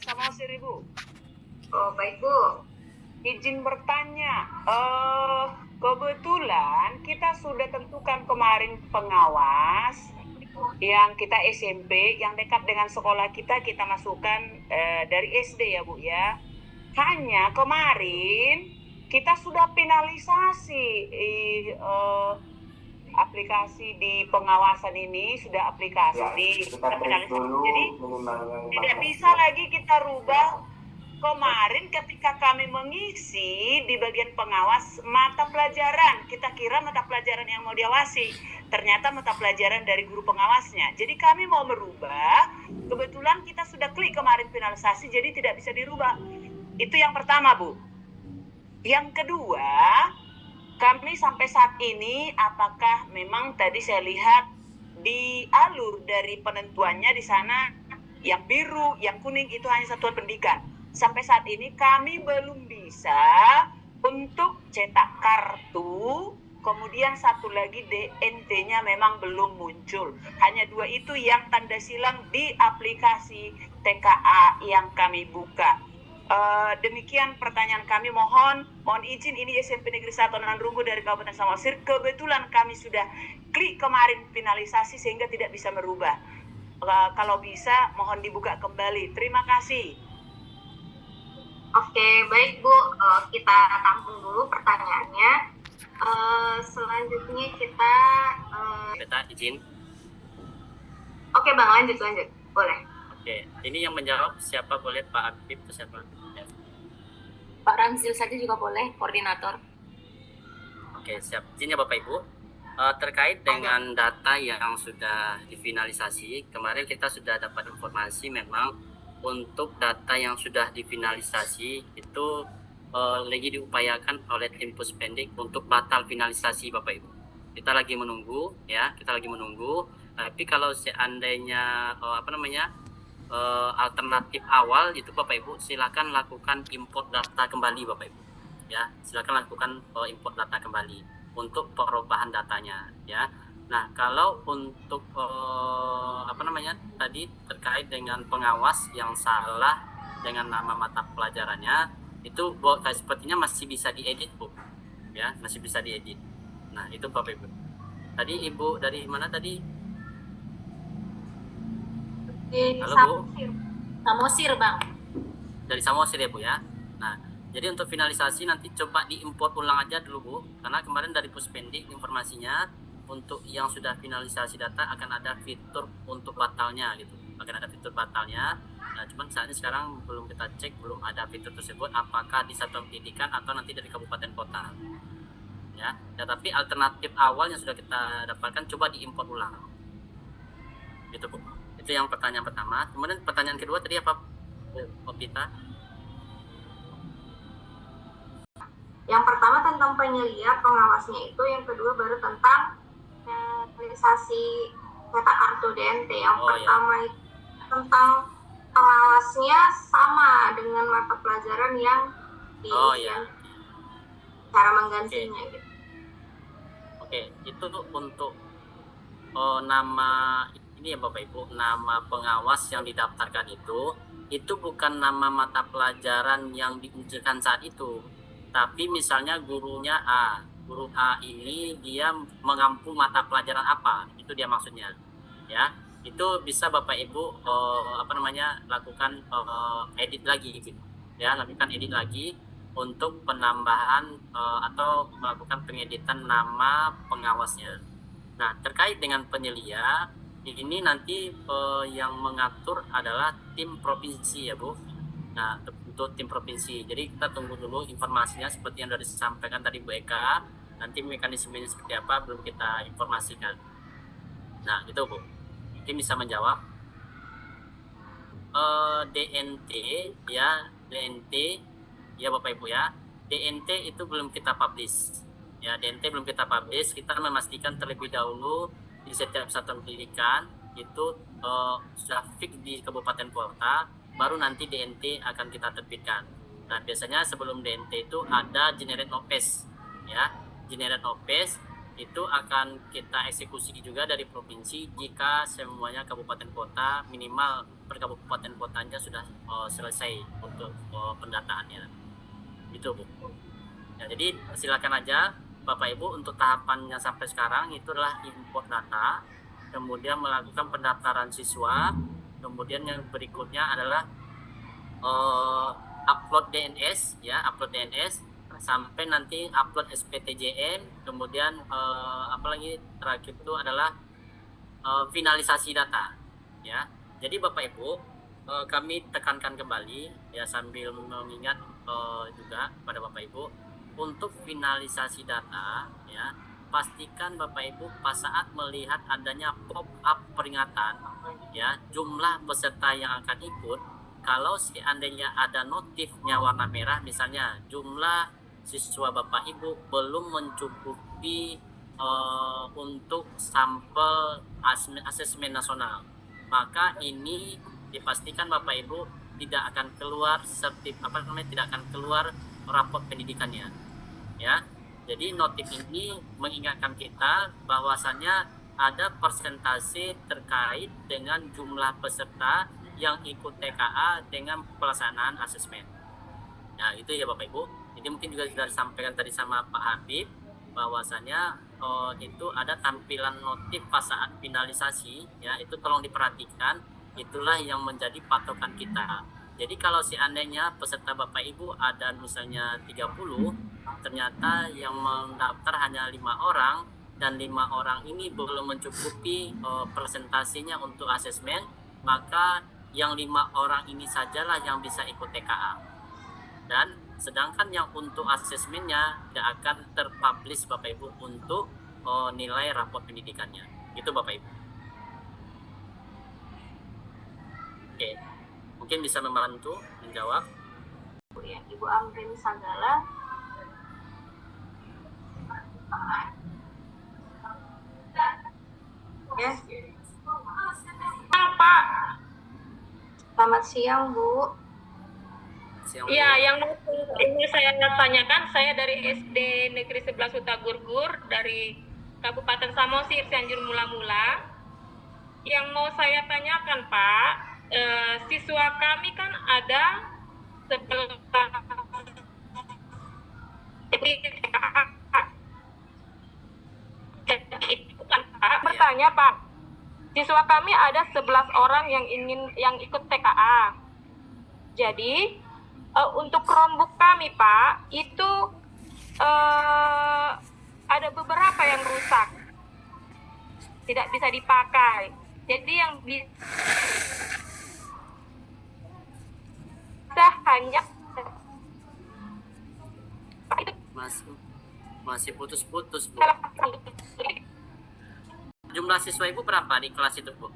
Samosir, Ibu. Oh, baik, Bu. Izin bertanya, kebetulan kita sudah tentukan kemarin pengawas yang kita SMP, yang dekat dengan sekolah kita masukkan dari SD ya Bu ya. Hanya kemarin kita sudah finalisasi aplikasi di pengawasan ini, sudah aplikasi Ya, di kita break dulu, jadi tidak bisa lagi kita rubah. Kemarin ketika kami mengisi di bagian pengawas mata pelajaran, kita kira mata pelajaran yang mau diawasi, ternyata mata pelajaran dari guru pengawasnya. Jadi kami mau merubah, kebetulan kita sudah klik kemarin finalisasi, jadi tidak bisa dirubah. Itu yang pertama, Bu. Yang kedua, kami sampai saat ini apakah memang tadi saya lihat di alur dari penentuannya di sana yang biru, yang kuning itu hanya satuan pendidikan. Sampai saat ini kami belum bisa untuk cetak kartu, kemudian satu lagi DNT-nya memang belum muncul. Hanya dua itu yang tanda silang di aplikasi TKA yang kami buka. Demikian pertanyaan kami, mohon izin, ini SMP Negeri 1 Nanrunggu dari Kabupaten Samosir. Kebetulan kami sudah klik kemarin finalisasi sehingga tidak bisa merubah. Kalau bisa mohon dibuka kembali. Terima kasih. Oke, baik, Bu. Kita tampung dulu pertanyaannya. Selanjutnya kita... izin. Oke, Bang, lanjut. Boleh. Oke, ini yang menjawab siapa, boleh Pak Habib atau siapa? Ya. Pak Ramzil saja juga boleh, koordinator. Oke, siap. Izin ya Bapak Ibu. Terkait dengan data yang sudah difinalisasi, kemarin kita sudah dapat informasi memang untuk data yang sudah difinalisasi itu lagi diupayakan oleh tim Puspendik untuk batal finalisasi, Bapak Ibu. Kita lagi menunggu ya, Tapi kalau seandainya alternatif awal itu Bapak Ibu silakan lakukan import data kembali Bapak Ibu. Ya, silakan lakukan import data kembali untuk perubahan datanya ya. Nah, kalau untuk tadi terkait dengan pengawas yang salah dengan nama mata pelajarannya itu sepertinya masih bisa diedit, Bu. Ya, masih bisa diedit. Nah, itu Bapak Ibu. Tadi Ibu dari mana tadi? Halo, Bu. Samosir, Bang. Dari Samosir ya, Bu ya. Nah, jadi untuk finalisasi nanti coba diimport ulang aja dulu, Bu. Karena kemarin dari Puspendik informasinya untuk yang sudah finalisasi data akan ada fitur untuk batalnya gitu. Akan ada fitur batalnya. Nah, cuman saat ini sekarang belum kita cek, belum ada fitur tersebut apakah di satuan pendidikan atau nanti dari kabupaten kota. Ya, tapi alternatif awal yang sudah kita dapatkan coba diimport ulang. Gitu, Bu. Itu yang pertanyaan pertama. Kemudian pertanyaan kedua tadi apa, Bu Pita? Yang pertama tentang penyelia pengawasnya itu, yang kedua baru tentang finalisasi cetak kartu DNT. Yang pertama itu tentang pengawasnya sama dengan mata pelajaran yang di cara menggantinya gitu. Oke, itu tuh untuk nama ini ya Bapak Ibu, nama pengawas yang didaftarkan itu bukan nama mata pelajaran yang diujikan saat itu, tapi misalnya gurunya A, guru A ini dia mengampu mata pelajaran apa, itu dia maksudnya ya. Itu bisa Bapak Ibu lakukan edit lagi gitu ya, lakukan edit lagi untuk penambahan atau melakukan pengeditan nama pengawasnya. Nah, terkait dengan penyelia ini nanti yang mengatur adalah tim provinsi ya Bu. Nah, untuk tim provinsi, jadi kita tunggu dulu informasinya seperti yang sudah disampaikan tadi Bu Eka. Nanti mekanismenya seperti apa belum kita informasikan. Nah, itu Bu, mungkin bisa menjawab. DNT ya Bapak Ibu ya, DNT itu belum kita publish ya. DNT belum kita publish, kita memastikan terlebih dahulu di setiap satuan pendidikan itu sudah fix di kabupaten kota, baru nanti DNT akan kita terbitkan. Nah, biasanya sebelum DNT itu ada generate notice ya. Generate notice itu akan kita eksekusi juga dari provinsi jika semuanya kabupaten kota minimal per kabupaten kotanya sudah selesai untuk pendataannya. Itu Bu. Ya, jadi silakan aja Bapak Ibu untuk tahapannya sampai sekarang itu adalah import data, kemudian melakukan pendaftaran siswa, kemudian yang berikutnya adalah upload DNS ya, upload DNS sampai nanti upload SPTJN, kemudian apalagi terakhir itu adalah finalisasi data ya. Jadi Bapak Ibu kami tekankan kembali ya sambil mengingat juga pada Bapak Ibu untuk finalisasi data ya, pastikan Bapak Ibu pas saat melihat adanya pop up peringatan ya jumlah peserta yang akan ikut, kalau seandainya ada notifnya warna merah misalnya jumlah siswa Bapak Ibu belum mencukupi untuk sampel asesmen nasional, maka ini dipastikan Bapak Ibu tidak akan keluar tidak akan keluar raport pendidikannya ya. Jadi notif ini mengingatkan kita bahwasannya ada persentase terkait dengan jumlah peserta yang ikut TKA dengan pelaksanaan asesmen. Nah itu ya Bapak Ibu. Jadi mungkin juga sudah disampaikan tadi sama Pak Habib bahwasannya itu ada tampilan notif pas saat finalisasi ya, itu tolong diperhatikan, itulah yang menjadi patokan kita. Jadi kalau seandainya peserta Bapak Ibu ada misalnya 30, ternyata yang mendaftar hanya 5 orang dan 5 orang ini belum mencukupi presentasinya untuk asesmen, maka yang 5 orang ini sajalah yang bisa ikut TKA. Dan sedangkan yang untuk asesmennya tidak akan terpublish Bapak Ibu untuk nilai raport pendidikannya. Itu Bapak Ibu. Oke, mungkin bisa membantu menjawab. Ya, Ibu Amrin Sagala. Ya. Pak. Selamat siang, Bu. Iya, yang ini saya tanyakan, saya dari SD Negeri 11 Huta Gurgur dari Kabupaten Samosir, Cianjur Mula-Mula. Yang mau saya tanyakan, Pak, siswa kami kan ada 11 bertanya Pak, siswa kami ada 11 orang yang ikut TKA. Jadi untuk Chromebook kami Pak itu ada beberapa yang rusak, tidak bisa dipakai. Jadi yang bisa hanya masih putus-putus Bu. Jumlah siswa Ibu berapa di kelas itu Bu?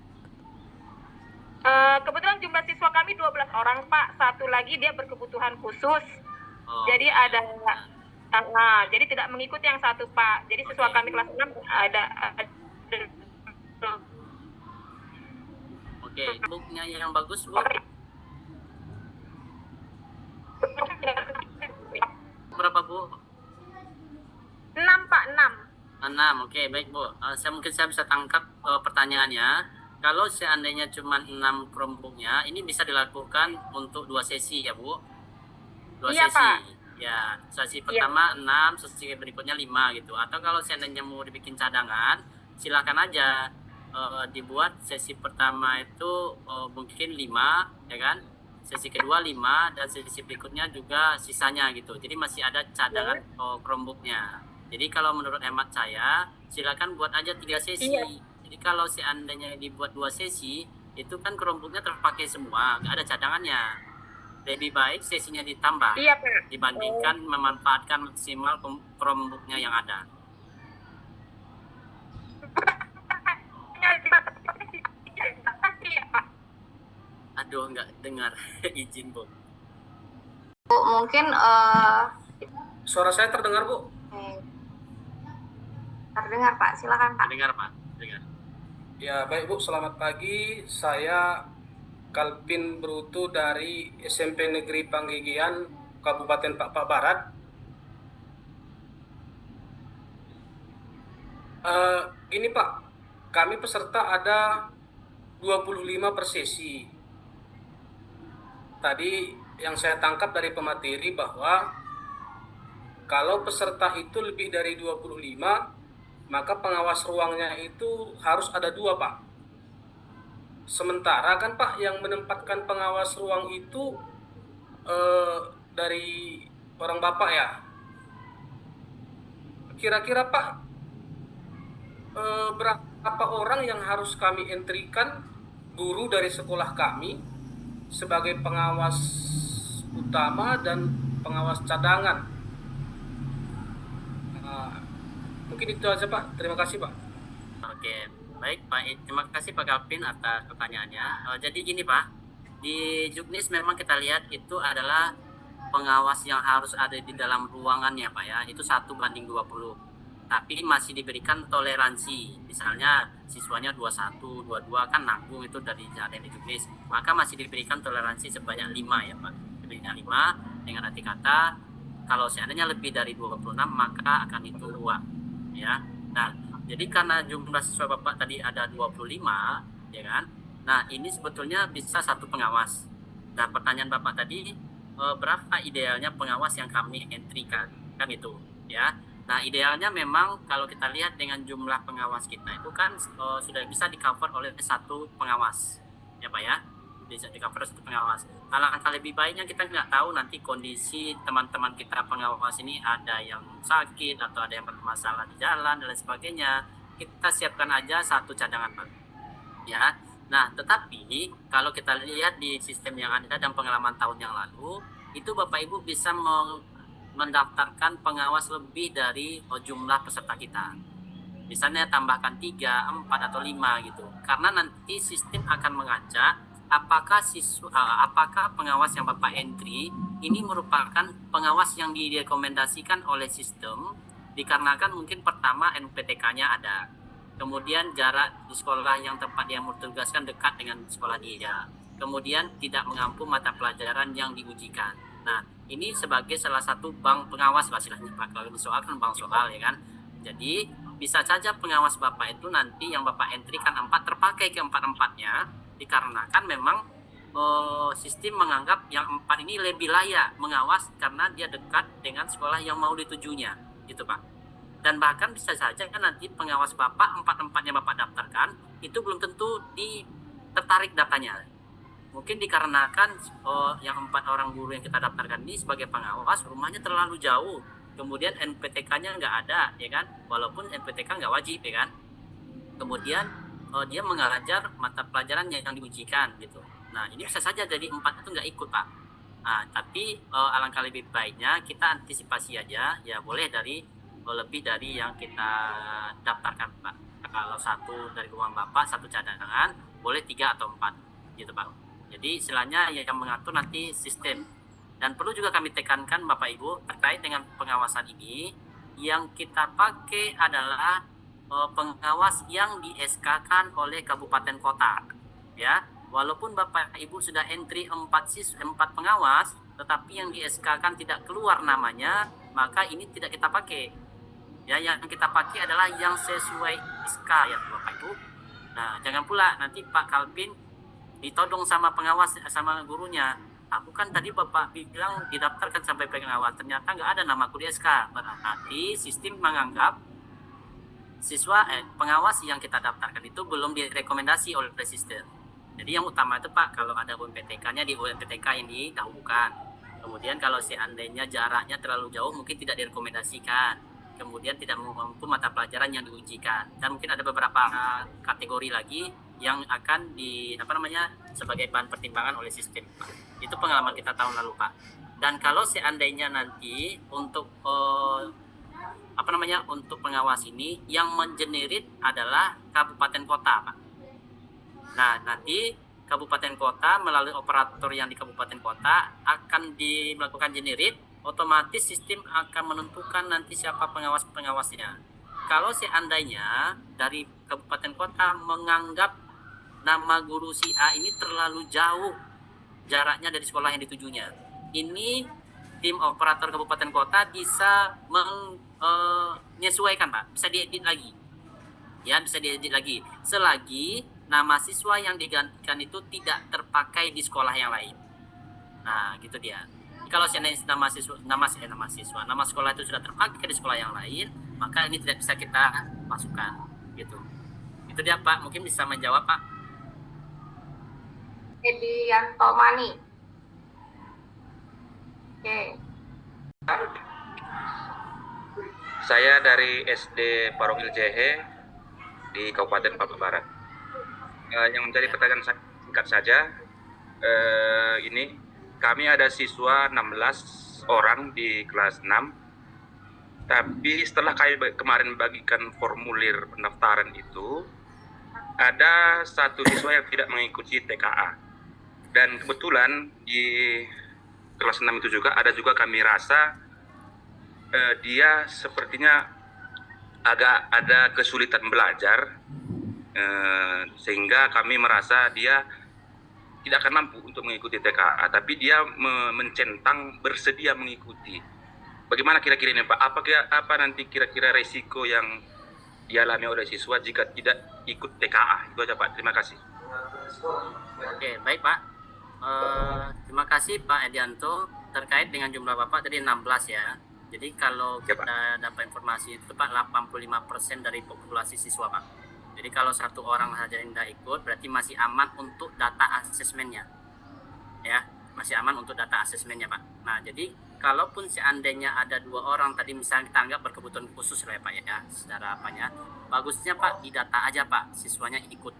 Kebetulan jumlah siswa kami 12 orang Pak, satu lagi dia berkebutuhan khusus. Jadi ada jadi tidak mengikuti yang satu Pak. Jadi siswa kami kelas 6 ada Oke, booknya yang bagus Bu. Berapa Bu? 6 Pak, 6. 6, oke baik Bu. Saya bisa tangkap pertanyaannya. Kalau seandainya cuma 6 Chromebooknya, ini bisa dilakukan untuk 2 sesi ya Bu? 2 Iya, sesi. Pak. Ya, sesi pertama 6, sesi berikutnya 5 gitu. Atau kalau seandainya mau dibikin cadangan, silakan aja dibuat sesi pertama itu mungkin 5 ya kan? Sesi kedua 5 dan sesi berikutnya juga sisanya gitu. Jadi masih ada cadangan Chromebooknya. Jadi kalau menurut hemat saya, silakan buat aja 3 sesi. Iya. Jadi kalau seandainya dibuat 2 sesi, itu kan Chromebooknya terpakai semua, nggak ada cadangannya. Lebih baik sesinya ditambah Iya Pak. dibandingkan memanfaatkan maksimal Chromebooknya yang ada. Aduh, nggak dengar. Izin Bu. Bu, mungkin Suara saya terdengar, Bu? terdengar Pak, silakan Pak. Dengar Pak, dengar. Ya, baik Bu, selamat pagi. Saya Kalvin Brutu dari SMP Negeri Panggigian, Kabupaten Pak Barat. Gini Pak, kami peserta ada 25 per sesi. tadi yang saya tangkap dari pemateri bahwa kalau peserta itu lebih dari 25, maka pengawas ruangnya itu harus ada 2, Pak. Sementara kan Pak, yang menempatkan pengawas ruang itu dari orang Bapak ya. Kira-kira Pak, berapa orang yang harus kami entrikan guru dari sekolah kami sebagai pengawas utama dan pengawas cadangan? Mungkin itu aja Pak. Terima kasih Pak. Oke, baik Pak. Terima kasih Pak Calvin atas pertanyaannya. Jadi gini Pak, di Juknis memang kita lihat itu adalah pengawas yang harus ada di dalam ruangannya Pak ya. Itu 1:20. Tapi masih diberikan toleransi. Misalnya siswanya 21, 22 kan nanggung itu dari ada di Juknis. Maka masih diberikan toleransi sebanyak 5 ya Pak. Sebanyak 5 dengan arti kata kalau seandainya lebih dari 26 maka akan itu 2 ya. Nah, jadi karena jumlah siswa Bapak tadi ada 25 ya kan. Nah, ini sebetulnya bisa 1 pengawas. Dan pertanyaan Bapak tadi berapa idealnya pengawas yang kami entrikan kan itu ya. Nah, idealnya memang kalau kita lihat dengan jumlah pengawas kita itu kan sudah bisa di-cover oleh 1 pengawas ya Pak ya. Bisa di-cover 1 pengawas. Alangkah lebih baiknya kita nggak tahu nanti kondisi teman-teman kita pengawas ini ada yang sakit atau ada yang bermasalah di jalan dan lain sebagainya. Kita siapkan aja 1 cadangan Pak. Ya. Nah, tetapi kalau kita lihat di sistem yang ada dan pengalaman tahun yang lalu, itu Bapak Ibu bisa mendaftarkan pengawas lebih dari jumlah peserta kita. Misalnya tambahkan 3, 4 atau 5 gitu. Karena nanti sistem akan mengacak apakah pengawas yang Bapak entry ini merupakan pengawas yang direkomendasikan oleh sistem, dikarenakan mungkin pertama NPTK-nya ada, kemudian jarak di sekolah yang tempat dia bertugaskan dekat dengan sekolah dia, kemudian tidak mengampu mata pelajaran yang diujikan. Nah, ini sebagai salah satu bank pengawas lah istilahnya Pak. Kalau soal kan bank soal ya kan. Jadi bisa saja pengawas Bapak itu nanti yang Bapak entry kan 4 terpakai ke 4-4-nya, dikarenakan memang sistem menganggap yang 4 ini lebih layak mengawas karena dia dekat dengan sekolah yang mau ditujunya gitu Pak. Dan bahkan bisa saja kan nanti pengawas Bapak 4-4-nya Bapak daftarkan itu belum tentu tertarik datanya. Mungkin dikarenakan yang 4 orang guru yang kita daftarkan ini sebagai pengawas rumahnya terlalu jauh, kemudian NPTK-nya nggak ada ya kan, walaupun NPTK nggak wajib ya kan. Kemudian dia mengajar mata pelajaran yang diujikan gitu. Nah, ini bisa saja jadi 4 itu nggak ikut Pak. Nah, tapi alangkah lebih baiknya kita antisipasi aja ya, boleh dari lebih dari yang kita daftarkan Pak. Kalau 1 dari ruang Bapak, 1 cadangan, boleh 3 atau 4 gitu Pak. Jadi istilahnya yang mengatur nanti sistem. Dan perlu juga kami tekankan Bapak Ibu terkait dengan pengawasan ini, yang kita pakai adalah pengawas yang di-SK-kan oleh kabupaten kota ya. Walaupun Bapak Ibu sudah entry 4 pengawas, tetapi yang di-SK-kan tidak keluar namanya, maka ini tidak kita pakai ya. Yang kita pakai adalah yang sesuai SK ya Bapak Ibu. Nah, jangan pula nanti Pak Calvin ditodong sama pengawas sama gurunya, aku kan tadi Bapak bilang didaftarkan sampai pengawas, ternyata nggak ada namaku di SK. Berarti sistem menganggap pengawas yang kita daftarkan itu belum direkomendasi oleh sistem. Jadi yang utama itu Pak, kalau ada UMPTK-nya di UMPTK yang didahulukan. Kemudian kalau seandainya jaraknya terlalu jauh mungkin tidak direkomendasikan. Kemudian tidak mampu mata pelajaran yang diujikan. Dan mungkin ada beberapa kategori lagi yang akan sebagai bahan pertimbangan oleh sistem Pak. Itu pengalaman kita tahun lalu Pak. Dan kalau seandainya nanti untuk untuk pengawas ini yang mengenerit adalah kabupaten kota Pak. Nah, nanti kabupaten kota melalui operator yang di kabupaten kota akan melakukan generate, otomatis sistem akan menentukan nanti siapa pengawas-pengawasnya. Kalau seandainya dari kabupaten kota menganggap nama guru si A ini terlalu jauh jaraknya dari sekolah yang ditujunya, ini tim operator kabupaten kota bisa menyesuaikan Pak, bisa diedit lagi ya, bisa diedit lagi selagi nama siswa yang digantikan itu tidak terpakai di sekolah yang lain. Nah, gitu dia. Kalau seandainya nama sekolah itu sudah terpakai di sekolah yang lain, maka ini tidak bisa kita masukkan, gitu. Itu dia Pak, mungkin bisa menjawab Pak. Edianto Mani. Oke. Saya dari SD Parongil Jehe di Kabupaten Papua Barat. Yang menjadi pertanyaan saya singkat saja, ini kami ada siswa 16 orang di kelas 6, tapi setelah kami kemarin bagikan formulir pendaftaran itu, ada satu siswa yang tidak mengikuti TKA. Dan kebetulan di kelas 6 itu juga ada juga kami rasa dia sepertinya agak ada kesulitan belajar, sehingga kami merasa dia tidak akan mampu untuk mengikuti TKA, tapi dia mencentang bersedia mengikuti. Bagaimana kira-kira ini Pak? Apa nanti kira-kira resiko yang dialami oleh siswa jika tidak ikut TKA? Itu aja Pak, terima kasih. Oke, baik Pak. Terima kasih Pak Edianto. Terkait dengan jumlah Bapak tadi 16 ya. Jadi kalau kita dapat informasi itu Pak, 85% dari populasi siswa Pak. Jadi kalau satu orang saja yang tidak ikut, berarti masih aman untuk data asesmennya. Ya, masih aman untuk data asesmennya Pak. Nah, jadi kalaupun seandainya ada 2 orang tadi misalnya kita anggap berkebutuhan khusus lah ya Pak ya, secara apanya, bagusnya Pak didata aja Pak, siswanya ikut.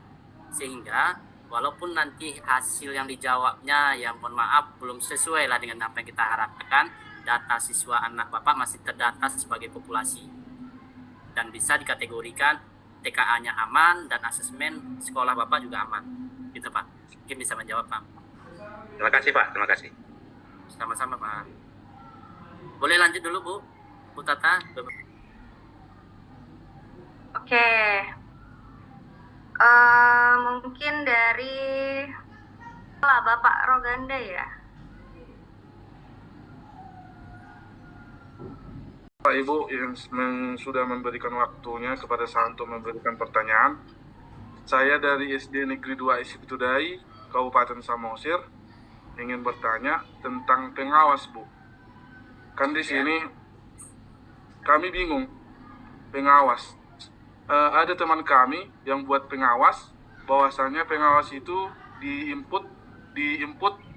Sehingga walaupun nanti hasil yang dijawabnya ya mohon maaf belum sesuai lah dengan apa yang kita harapkan, data siswa anak Bapak masih terdata sebagai populasi. Dan bisa dikategorikan TKA-nya aman dan asesmen sekolah Bapak juga aman. Gitu Pak. Mungkin bisa menjawab Pak. Terima kasih Pak, terima kasih. Sama-sama Pak. Boleh lanjut dulu Bu Tata. Oke. Mungkin dari Bapak Roganda ya. Pak Ibu yang sudah memberikan waktunya kepada saya untuk memberikan pertanyaan. Saya dari SD Negeri 2 Isiptudai, Kabupaten Samosir, ingin bertanya tentang pengawas, Bu. Kan di sini kami bingung, pengawas. Ada teman kami yang buat pengawas, bahwasanya pengawas itu diinput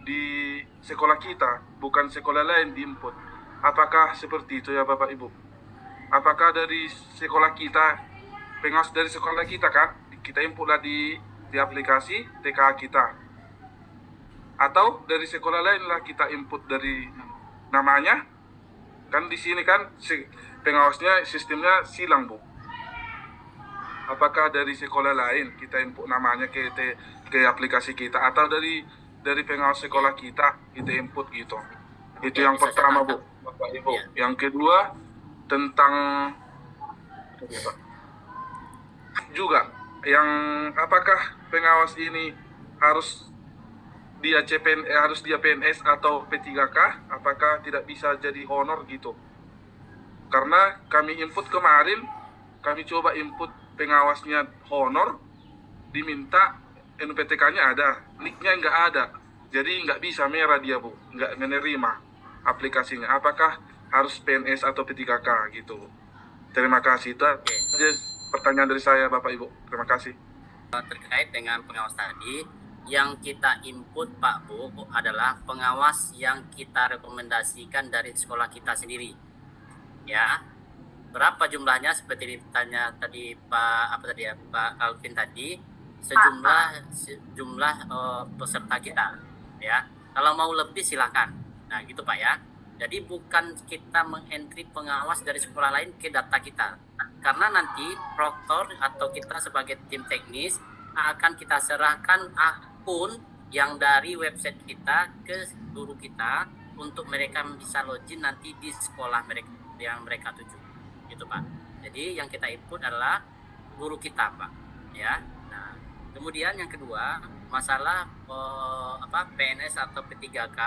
di sekolah kita, bukan sekolah lain diinput. Apakah seperti itu ya Bapak Ibu? Apakah dari sekolah kita, pengawas dari sekolah kita kan, kita input lah di aplikasi TKA kita? Atau dari sekolah lain lah kita input dari namanya? Kan di sini kan pengawasnya sistemnya silang Bu. Apakah dari sekolah lain kita input namanya ke aplikasi kita, atau dari pengawas sekolah kita input gitu? Itu yang pertama Bu, Bapak Ibu. Yang kedua tentang juga yang apakah pengawas ini harus dia PNS atau P3K? Apakah tidak bisa jadi honor gitu? Karena kami input kemarin, kami coba input pengawasnya honor, diminta NPTK-nya ada, nick-nya nggak ada, jadi nggak bisa merah dia Bu, nggak menerima aplikasinya. Apakah harus PNS atau P3K gitu? Terima kasih. Itu aja pertanyaan dari saya Bapak Ibu. Terima kasih. Terkait dengan pengawas tadi, yang kita input Pak Bu adalah pengawas yang kita rekomendasikan dari sekolah kita sendiri. Ya, berapa jumlahnya seperti ditanya tadi Pak Alvin tadi, jumlah peserta kita. Ya, kalau mau lebih silakan. Nah gitu Pak ya. Jadi bukan kita mengentry pengawas dari sekolah lain ke data kita, karena nanti proktor atau kita sebagai tim teknis akan kita serahkan akun yang dari website kita ke guru kita untuk mereka bisa login nanti di sekolah mereka yang mereka tuju, gitu Pak. Jadi yang kita input adalah guru kita Pak ya. Nah kemudian yang kedua masalah PNS atau P3K,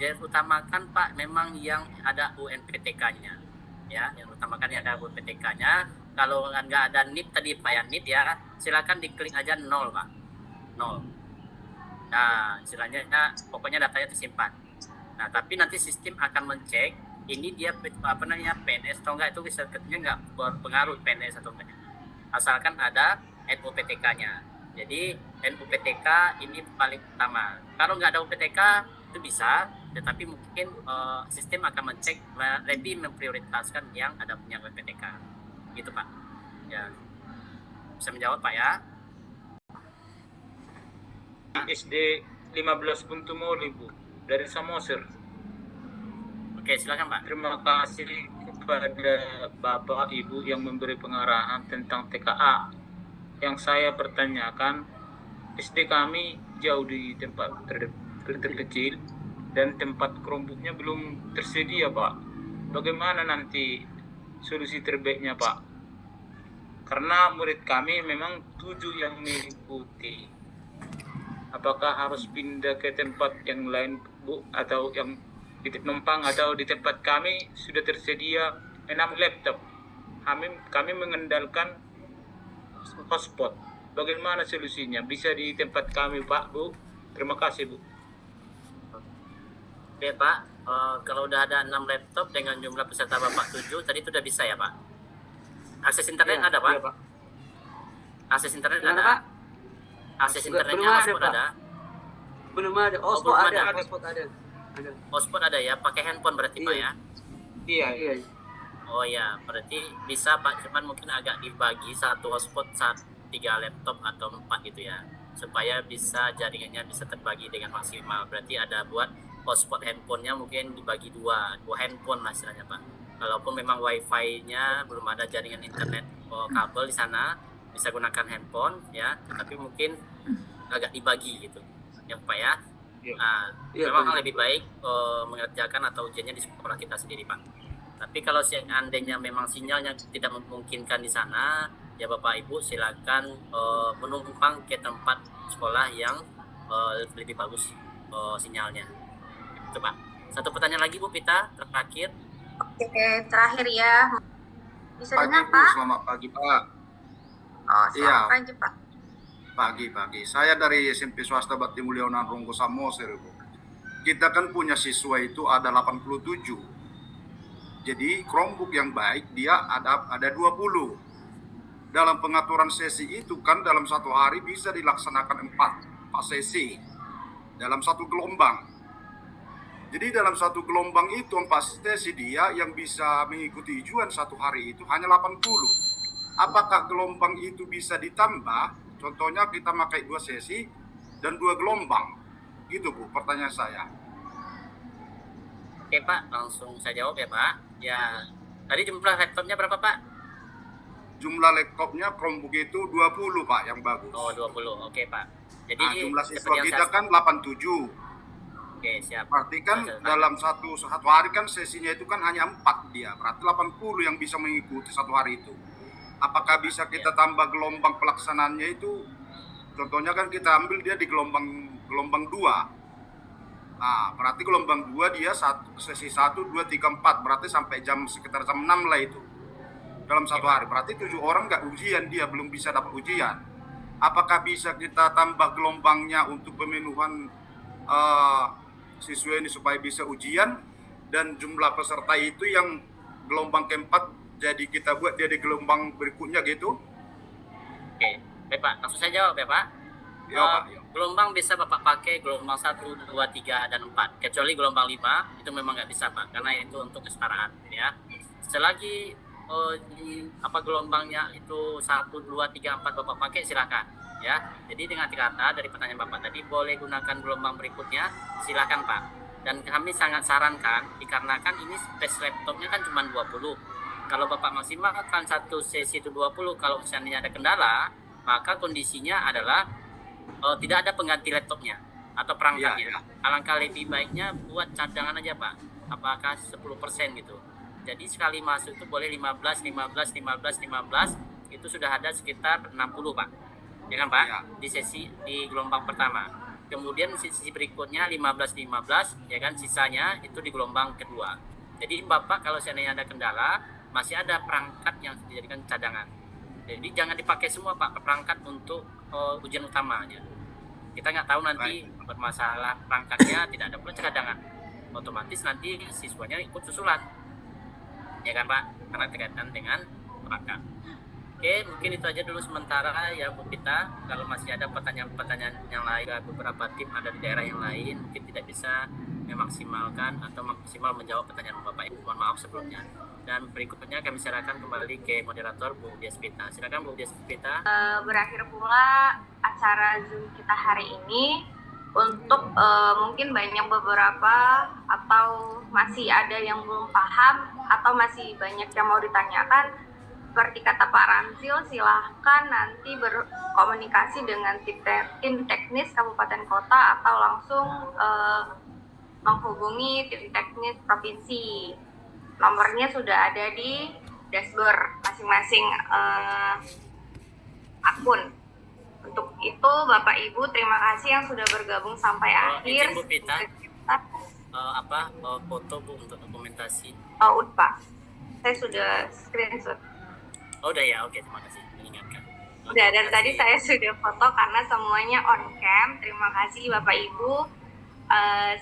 yang utamakan Pak memang yang ada UNPTK-nya ya, yang utamakan yang ada UNPTK-nya. Kalau nggak ada NIP tadi Pak ya, NIP ya silakan diklik aja 0 Pak, 0. Nah, istilahnya pokoknya datanya tersimpan. Nah, tapi nanti sistem akan mencek ini dia PNS atau enggak, itu sebetulnya enggak berpengaruh PNS atau enggak. Asalkan ada NUPTK-nya. Jadi NUPTK ini paling utama. Kalau nggak ada UPTK itu bisa, tetapi mungkin sistem akan mencek lebih memprioritaskan yang ada punya UPTK. Gitu Pak. Ya. Bisa menjawab Pak ya? SD 15 Buntumoli Bu, dari Samosir. Oke, silakan Pak. Terima kasih kepada Bapak Ibu yang memberi pengarahan tentang TKA. Yang saya pertanyakan, SD kami jauh di tempat terkecil dan tempat Chromebooknya belum tersedia Pak. Bagaimana nanti solusi terbaiknya Pak? Karena murid kami memang 7 yang mengikuti. Apakah harus pindah ke tempat yang lain Bu, atau yang di numpang, atau di tempat kami sudah tersedia 6 laptop. Kami mengandalkan hotspot. Bagaimana solusinya? Bisa di tempat kami Pak Bu? Terima kasih Bu. Oke Pak, kalau udah ada 6 laptop dengan jumlah peserta Bapak 7, tadi itu udah bisa ya Pak? Akses internet ada Pak? Iya, Pak. Akses internet Gimana, ada? Pak? Akses internetnya Belum ada, hotspot Pak. ada? Belum ada. Oh, Hotspot belum ada. ada. Hotspot ada. Ada. Hotspot ada ya, pakai handphone berarti Pak ya? Iya. Iya. Oh ya, berarti bisa Pak, cuman mungkin agak dibagi satu hotspot 3 laptop atau 4 gitu ya, supaya bisa jaringannya bisa terbagi dengan maksimal. Berarti ada buat hotspot handphonenya mungkin dibagi dua handphone lah istilahnya Pak. Kalaupun memang wifi-nya belum ada jaringan internet kabel di sana, bisa gunakan handphone ya, tapi mungkin agak dibagi gitu ya Pak ya. Nah, Iya, memang Pak. lebih baik mengerjakan atau ujiannya di sekolah kita sendiri Pak. Tapi kalau seandainya memang sinyalnya tidak memungkinkan di sana, ya Bapak Ibu silakan menumpang ke tempat sekolah yang lebih bagus sinyalnya. Itu Pak. Satu pertanyaan lagi Bu Pita, terakhir. Oke, terakhir ya. Bisa Pagi dengar Bu, Pak? selamat pagi Pak. Oh, Iya. selamat pagi Pak. Pagi. Saya dari SMP Swasta Bakti Mulyonan Runggu Samosir Bu. Kita kan punya siswa itu ada 87. Jadi Chromebook yang baik dia ada 20. Dalam pengaturan sesi itu kan dalam satu hari bisa dilaksanakan 4 sesi dalam satu gelombang. Jadi dalam satu gelombang itu 4 sesi dia yang bisa mengikuti ujian satu hari itu hanya 80. Apakah gelombang itu bisa ditambah? Contohnya kita pakai 2 sesi dan 2 gelombang. Gitu Bu, pertanyaan saya. Oke Pak, langsung saya jawab ya Pak. Ya, tadi jumlah laptopnya berapa Pak? Jumlah laptopnya Chromebook itu 20 Pak yang bagus. Oh 20, oke Pak. Jadi Jumlah seperti siswa yang kita kan 87. Oke siap. Berarti kan dalam satu hari kan sesinya itu kan hanya 4 dia. Berarti 80 yang bisa mengikuti satu hari itu. Apakah bisa kita tambah gelombang pelaksanaannya itu? Contohnya kan kita ambil dia di gelombang 2. Nah, berarti gelombang 2 dia sesi 1, 2, 3, 4. Berarti sampai sekitar jam 6 lah itu. Dalam satu hari. Berarti 7 orang nggak ujian, dia belum bisa dapat ujian. Apakah bisa kita tambah gelombangnya untuk pemenuhan siswa ini supaya bisa ujian, dan jumlah peserta itu yang gelombang keempat jadi kita buat dia di gelombang berikutnya gitu? Oke, baik Pak, langsung saya jawab ya Pak. Ya Pak. Gelombang bisa Bapak pakai gelombang 1, 2, 3, dan 4. Kecuali gelombang 5 itu memang nggak bisa Pak, karena itu untuk kesetaraan ya. Selagi gelombangnya itu 1, 2, 3, 4 Bapak pakai silakan ya. Jadi dengan kata dari pertanyaan Bapak tadi, boleh gunakan gelombang berikutnya silakan Pak. Dan kami sangat sarankan, dikarenakan ini space laptopnya kan cuma 20. Kalau Bapak maksimalkan satu sesi itu 20, kalau seandainya ada kendala, maka kondisinya adalah tidak ada pengganti laptopnya atau perangkatnya. Alangkah lebih baiknya buat cadangan aja Pak. Apakah 10% gitu. Jadi sekali masuk itu boleh 15 itu sudah ada sekitar 60 Pak. Ya kan Pak? Di gelombang pertama. Kemudian sesi berikutnya 15 ya kan, sisanya itu di gelombang kedua. Jadi Bapak kalau seandainya ada kendala, masih ada perangkat yang dijadikan cadangan. Jadi jangan dipakai semua Pak perangkat untuk ujian utamanya. Kita nggak tahu nanti bermasalah perangkatnya tidak ada pula cadangan, otomatis nanti siswanya ikut susulan, ya kan Pak, karena terkaitan dengan perangkat. Oke, mungkin itu aja dulu sementara ya Bu Pita. Kalau masih ada pertanyaan-pertanyaan yang lain, beberapa tim ada di daerah yang lain mungkin tidak bisa memaksimalkan atau maksimal menjawab pertanyaan Bapak Ibu. Mohon maaf sebelumnya. Dan berikutnya kami serahkan kembali ke moderator Bu Diaspita. Silakan Bu Diaspita. Berakhir pula acara Zoom kita hari ini. Untuk mungkin banyak beberapa atau masih ada yang belum paham atau masih banyak yang mau ditanyakan, seperti kata Pak Ramzil, silahkan nanti berkomunikasi dengan tim teknis kabupaten kota atau langsung menghubungi tim teknis provinsi. Nomornya sudah ada di dashboard masing-masing akun. Untuk itu Bapak Ibu terima kasih yang sudah bergabung sampai akhir. Bu Pita, foto Bu untuk dokumentasi. Udah Pak, saya sudah screenshot. Oh udah ya, oke, terima kasih mengingatkan. Udah, dan tadi saya sudah foto karena semuanya on cam. Terima kasih Bapak Ibu.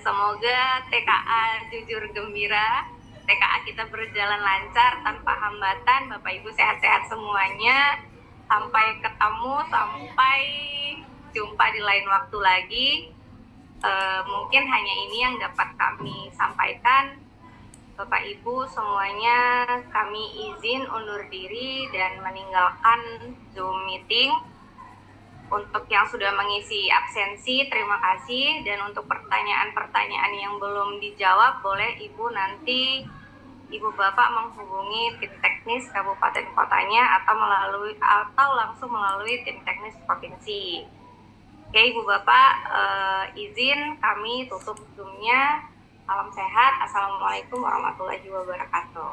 Semoga TKA jujur gembira, TKA kita berjalan lancar tanpa hambatan. Bapak Ibu sehat-sehat semuanya. Sampai ketemu, sampai jumpa di lain waktu lagi. Mungkin hanya ini yang dapat kami sampaikan. Bapak Ibu semuanya, kami izin undur diri dan meninggalkan Zoom meeting. Untuk yang sudah mengisi absensi, terima kasih. Dan untuk pertanyaan-pertanyaan yang belum dijawab, boleh Ibu nanti Ibu Bapak menghubungi tim teknis kabupaten kotanya atau langsung melalui tim teknis provinsi. Oke Ibu Bapak, izin kami tutup Zoom-nya. Salam sehat. Assalamualaikum warahmatullahi wabarakatuh.